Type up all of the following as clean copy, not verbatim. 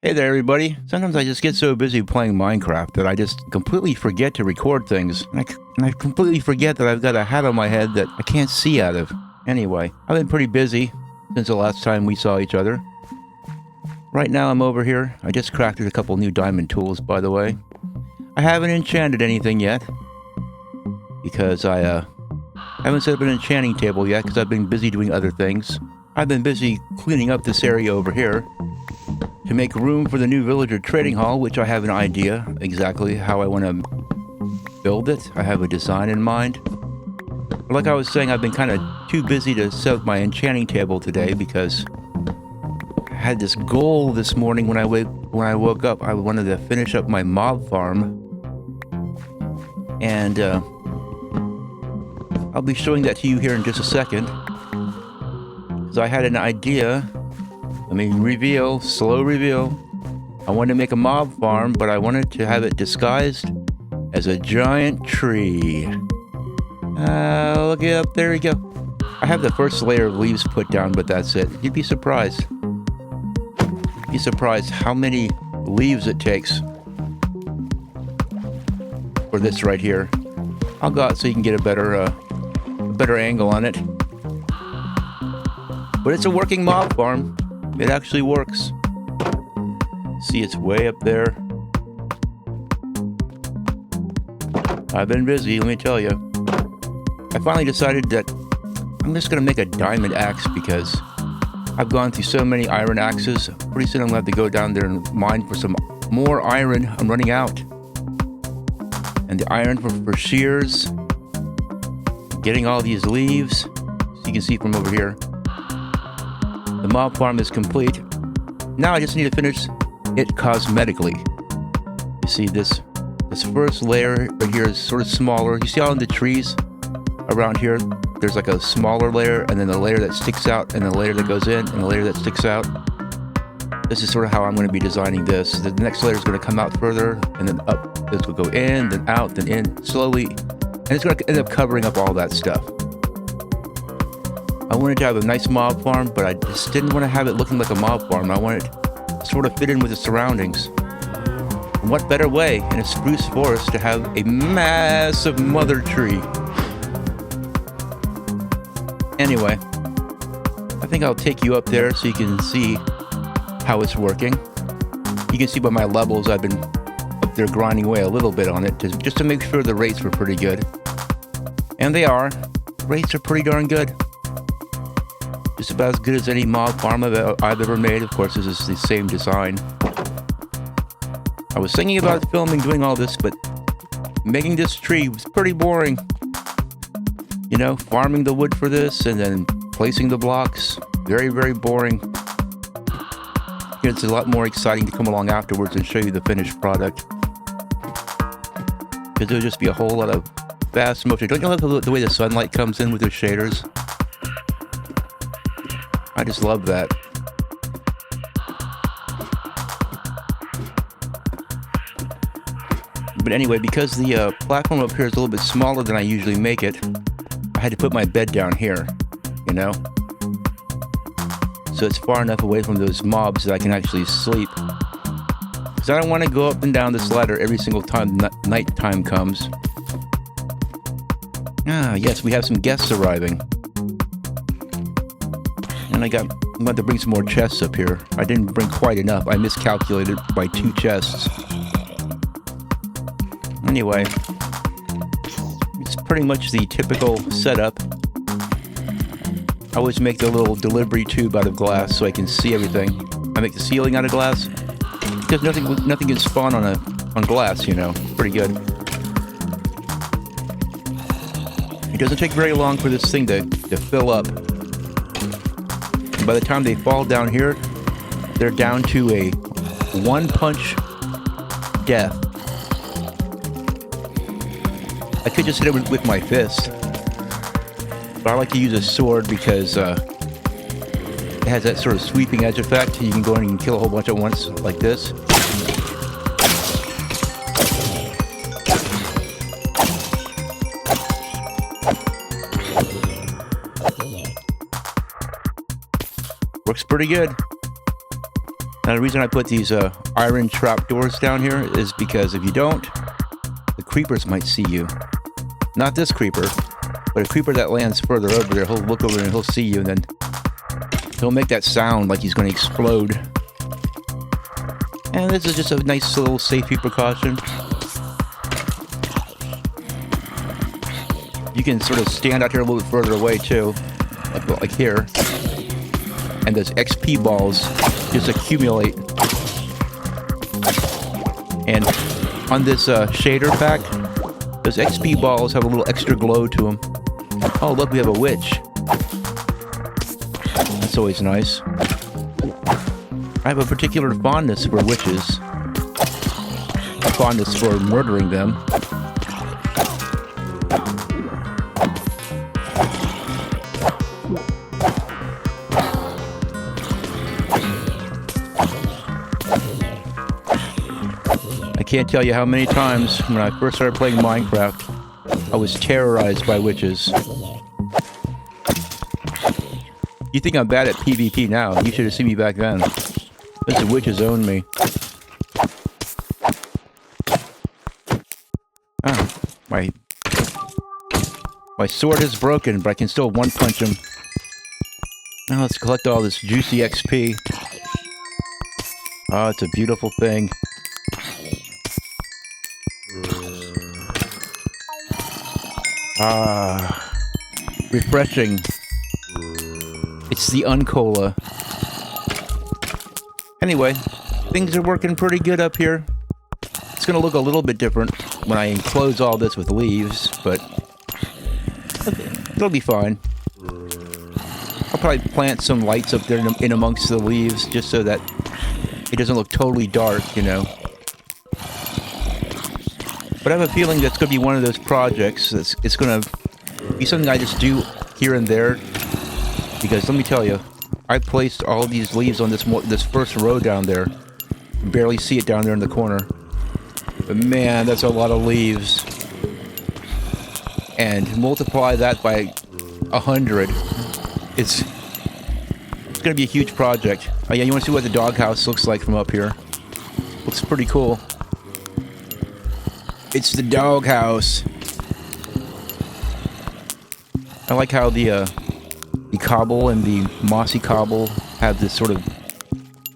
Hey there, everybody. Sometimes I just get so busy playing Minecraft that I just completely forget to record things. And I completely forget that I've got a hat on my head that I can't see out of. Anyway, I've been pretty busy since the last time we saw each other. Right now I'm over here. I just crafted a couple new diamond tools, by the way. I haven't enchanted anything yet, because I haven't set up an enchanting table yet because I've been busy doing other things. I've been busy cleaning up this area over here to make room for the new villager trading hall, which I have an idea exactly how I want to build it. I have a design in mind. Like I was saying, I've been kind of too busy to set up my enchanting table today because I had this goal this morning when I woke up. I wanted to finish up my mob farm, and I'll be showing that to you here in just a second. Because I had an idea. I mean, slow reveal. I wanted to make a mob farm, but I wanted to have it disguised as a giant tree. Look it up, there we go. I have the first layer of leaves put down, but that's it. You'd be surprised. You'd be surprised how many leaves it takes for this right here. I'll go out so you can get a better angle on it. But it's a working mob farm. It actually works. See, it's way up there. I've been busy, let me tell you. I finally decided that I'm just gonna make a diamond axe because I've gone through so many iron axes. Pretty soon I'm gonna have to go down there and mine for some more iron. I'm running out. And the iron for shears. Getting all these leaves. So you can see from over here. The mob farm is complete. Now I just need to finish it cosmetically. You see this first layer right here is sort of smaller. You see all in the trees around here, there's like a smaller layer, and then the layer that sticks out, and the layer that goes in, and the layer that sticks out. This is sort of how I'm going to be designing this. The next layer is going to come out further, and then up. This will go in, then out, then in, slowly. And it's going to end up covering up all that stuff. I wanted to have a nice mob farm, but I just didn't want to have it looking like a mob farm. I wanted to sort of fit in with the surroundings. And what better way in a spruce forest to have a massive mother tree? Anyway, I think I'll take you up there so you can see how it's working. You can see by my levels I've been up there grinding away a little bit on it just to make sure the rates were pretty good. And they are. The rates are pretty darn good. Just about as good as any mob farm I've ever made. Of course, this is the same design. I was thinking about filming doing all this, but making this tree was pretty boring. You know, farming the wood for this and then placing the blocks. Very, very boring. It's a lot more exciting to come along afterwards and show you the finished product. Because there'll just be a whole lot of fast motion. Don't you love the way the sunlight comes in with the shaders? I just love that. But anyway, because the platform up here is a little bit smaller than I usually make it, I had to put my bed down here, you know? So it's far enough away from those mobs that I can actually sleep. Because I don't want to go up and down this ladder every single time night time comes. Ah, yes, we have some guests arriving. And I'm about to bring some more chests up here. I didn't bring quite enough. I miscalculated by 2 chests. Anyway, it's pretty much the typical setup. I always make the little delivery tube out of glass so I can see everything. I make the ceiling out of glass because nothing can spawn on glass, you know. Pretty good. It doesn't take very long for this thing to fill up. And by the time they fall down here, they're down to a one-punch death. I could just hit it with my fist, but I like to use a sword because it has that sort of sweeping edge effect. You can go in and kill a whole bunch at once, like this. Works pretty good. Now, the reason I put these iron trapdoors down here is because if you don't, the creepers might see you. Not this creeper, but a creeper that lands further over there. He'll look over and he'll see you, and then he'll make that sound like he's going to explode. And this is just a nice little safety precaution. You can sort of stand out here a little bit further away too, like here. And those XP balls just accumulate. And on this shader pack, those XP balls have a little extra glow to them. Oh, look, we have a witch. That's always nice. I have a particular fondness for witches. A fondness for murdering them. I can't tell you how many times when I first started playing Minecraft, I was terrorized by witches. You think I'm bad at PvP now? You should have seen me back then. Those witches own me. Ah, my sword is broken, but I can still one-punch him. Now let's collect all this juicy XP. Oh, it's a beautiful thing. Ah, refreshing. It's the Uncola. Anyway, things are working pretty good up here. It's gonna look a little bit different when I enclose all this with leaves, but it'll be fine. I'll probably plant some lights up there in amongst the leaves just so that it doesn't look totally dark, you know. But I have a feeling that's going to be one of those projects that's it's going to be something I just do here and there. Because let me tell you, I placed all these leaves on this first row down there. You barely see it down there in the corner. But man, that's a lot of leaves. And multiply that by 100. It's going to be a huge project. Oh yeah, you want to see what the doghouse looks like from up here? Looks pretty cool. It's the doghouse. I like how the cobble and the mossy cobble have this sort of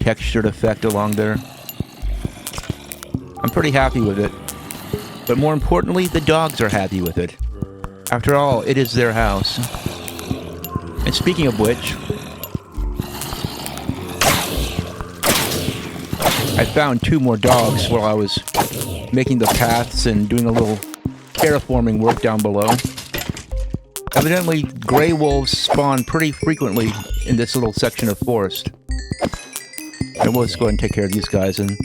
textured effect along there. I'm pretty happy with it. But more importantly, the dogs are happy with it. After all, it is their house. And speaking of which, I found 2 more dogs while I was making the paths and doing a little terraforming work down below. Evidently, gray wolves spawn pretty frequently in this little section of forest. And we'll just go ahead and take care of these guys. And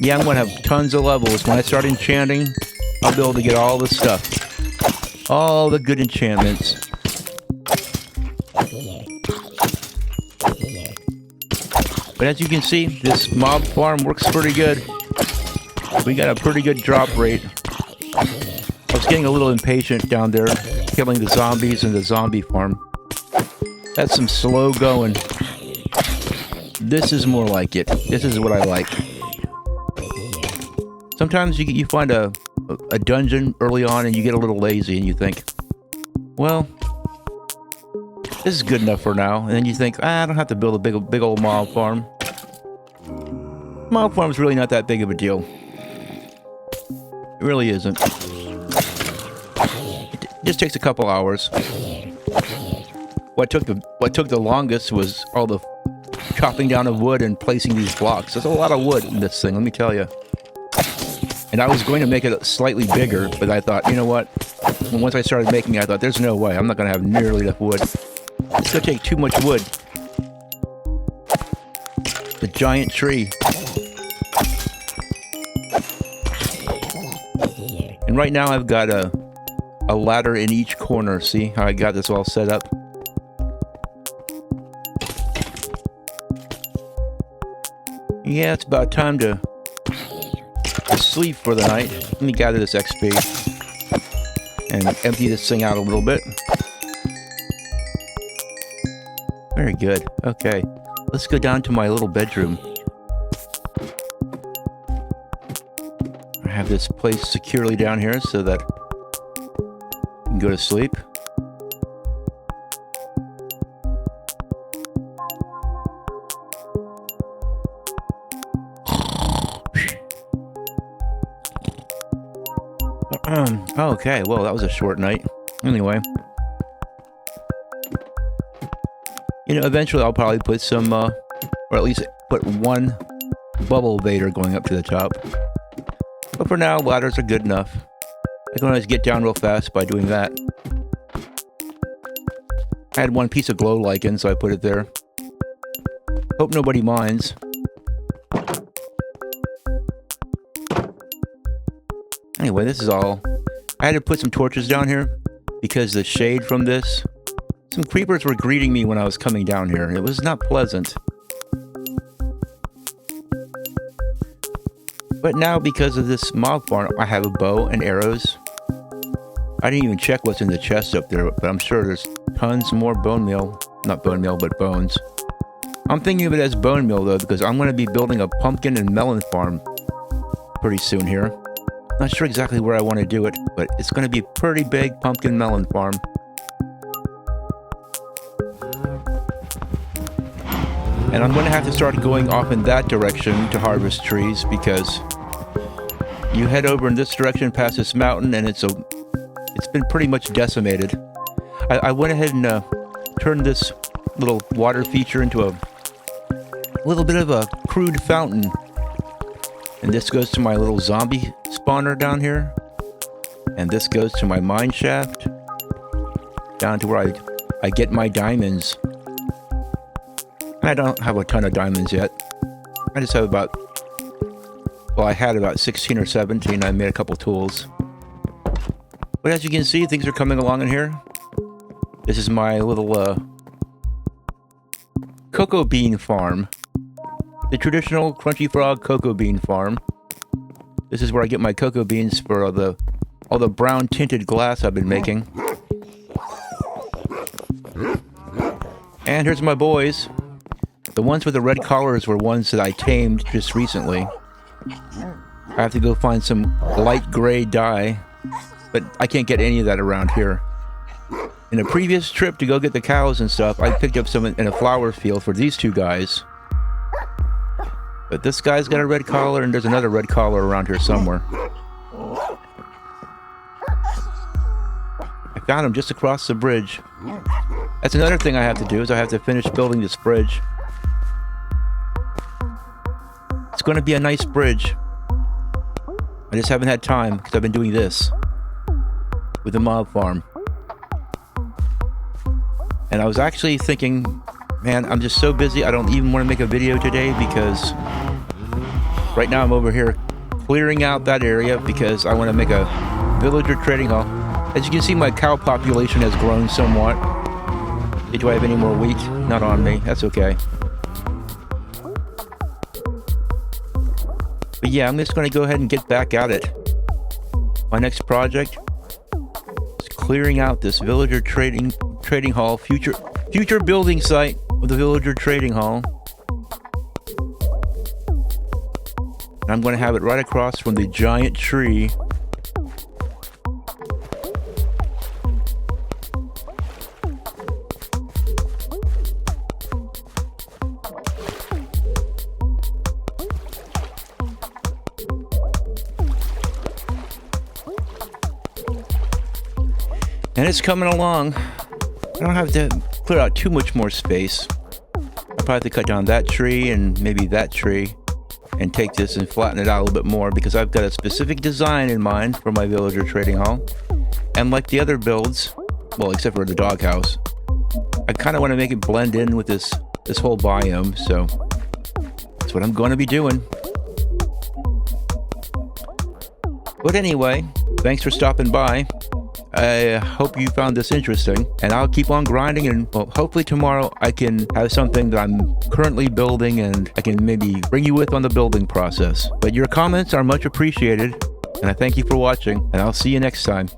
yeah, I'm going to have tons of levels. When I start enchanting, I'll be able to get all the stuff. All the good enchantments. But as you can see, this mob farm works pretty good. We got a pretty good drop rate. I was getting a little impatient down there, killing the zombies in the zombie farm. That's some slow going. This is more like it. This is what I like. Sometimes you find a dungeon early on and you get a little lazy and you think, well, this is good enough for now. And then you think, I don't have to build a big old mob farm. Mob farm's really not that big of a deal. It really isn't. It just takes a couple hours. What took the longest was all the chopping down of wood and placing these blocks. There's a lot of wood in this thing, let me tell you. And I was going to make it slightly bigger, but I thought, you know what? Once I started making it, I thought, there's no way. I'm not going to have nearly enough wood. It's going to take too much wood. The giant tree. And right now I've got a ladder in each corner. See how I got this all set up? Yeah, it's about time to sleep for the night. Let me gather this XP and empty this thing out a little bit. Very good. Okay, let's go down to my little bedroom. I have this placed securely down here so that I can go to sleep. Okay, well, that was a short night. Anyway. You know, eventually I'll probably put some, or at least put one bubble vader going up to the top. But for now, ladders are good enough. I can always get down real fast by doing that. I had one piece of glow lichen, so I put it there. Hope nobody minds. Anyway, this is all. I had to put some torches down here because the shade from this. Some creepers were greeting me when I was coming down here. It was not pleasant. But now, because of this mob farm, I have a bow and arrows. I didn't even check what's in the chest up there, but I'm sure there's tons more bone meal. Not bone meal, but bones. I'm thinking of it as bone meal, though, because I'm going to be building a pumpkin and melon farm pretty soon here. Not sure exactly where I want to do it, but it's going to be a pretty big pumpkin melon farm. And I'm going to have to start going off in that direction to harvest trees, because you head over in this direction past this mountain and it's been pretty much decimated. I went ahead and turned this little water feature into a little bit of a crude fountain. And this goes to my little zombie spawner down here. And this goes to my mine shaft. Down to where I get my diamonds. And I don't have a ton of diamonds yet. I just have about... Well, I had about 16 or 17. I made a couple tools. But as you can see, things are coming along in here. This is my little cocoa bean farm. The traditional Crunchy Frog cocoa bean farm. This is where I get my cocoa beans for all the brown tinted glass I've been making. And here's my boys. The ones with the red collars were ones that I tamed just recently. I have to go find some light gray dye, but I can't get any of that around here. In a previous trip to go get the cows and stuff, I picked up some in a flower field for these two guys. But this guy's got a red collar, and there's another red collar around here somewhere. I found him just across the bridge. That's another thing I have to do, is I have to finish building this bridge. It's going to be a nice bridge. I just haven't had time, because I've been doing this with the mob farm. And I was actually thinking, man, I'm just so busy, I don't even want to make a video today, because right now I'm over here clearing out that area because I want to make a villager trading hall. As you can see, my cow population has grown somewhat. Do I have any more wheat? Not on me. That's okay. But yeah, I'm just going to go ahead and get back at it. My next project is clearing out this villager trading hall, future building site of the villager trading hall. And I'm going to have it right across from the giant tree. And it's coming along. I don't have to clear out too much more space. I'll probably have to cut down that tree and maybe that tree and take this and flatten it out a little bit more, because I've got a specific design in mind for my villager trading hall. And like the other builds, well, except for the doghouse, I kind of want to make it blend in with this whole biome, so that's what I'm going to be doing. But anyway, thanks for stopping by. I hope you found this interesting, and I'll keep on grinding, and well, hopefully tomorrow I can have something that I'm currently building and I can maybe bring you with on the building process. But your comments are much appreciated, and I thank you for watching, and I'll see you next time.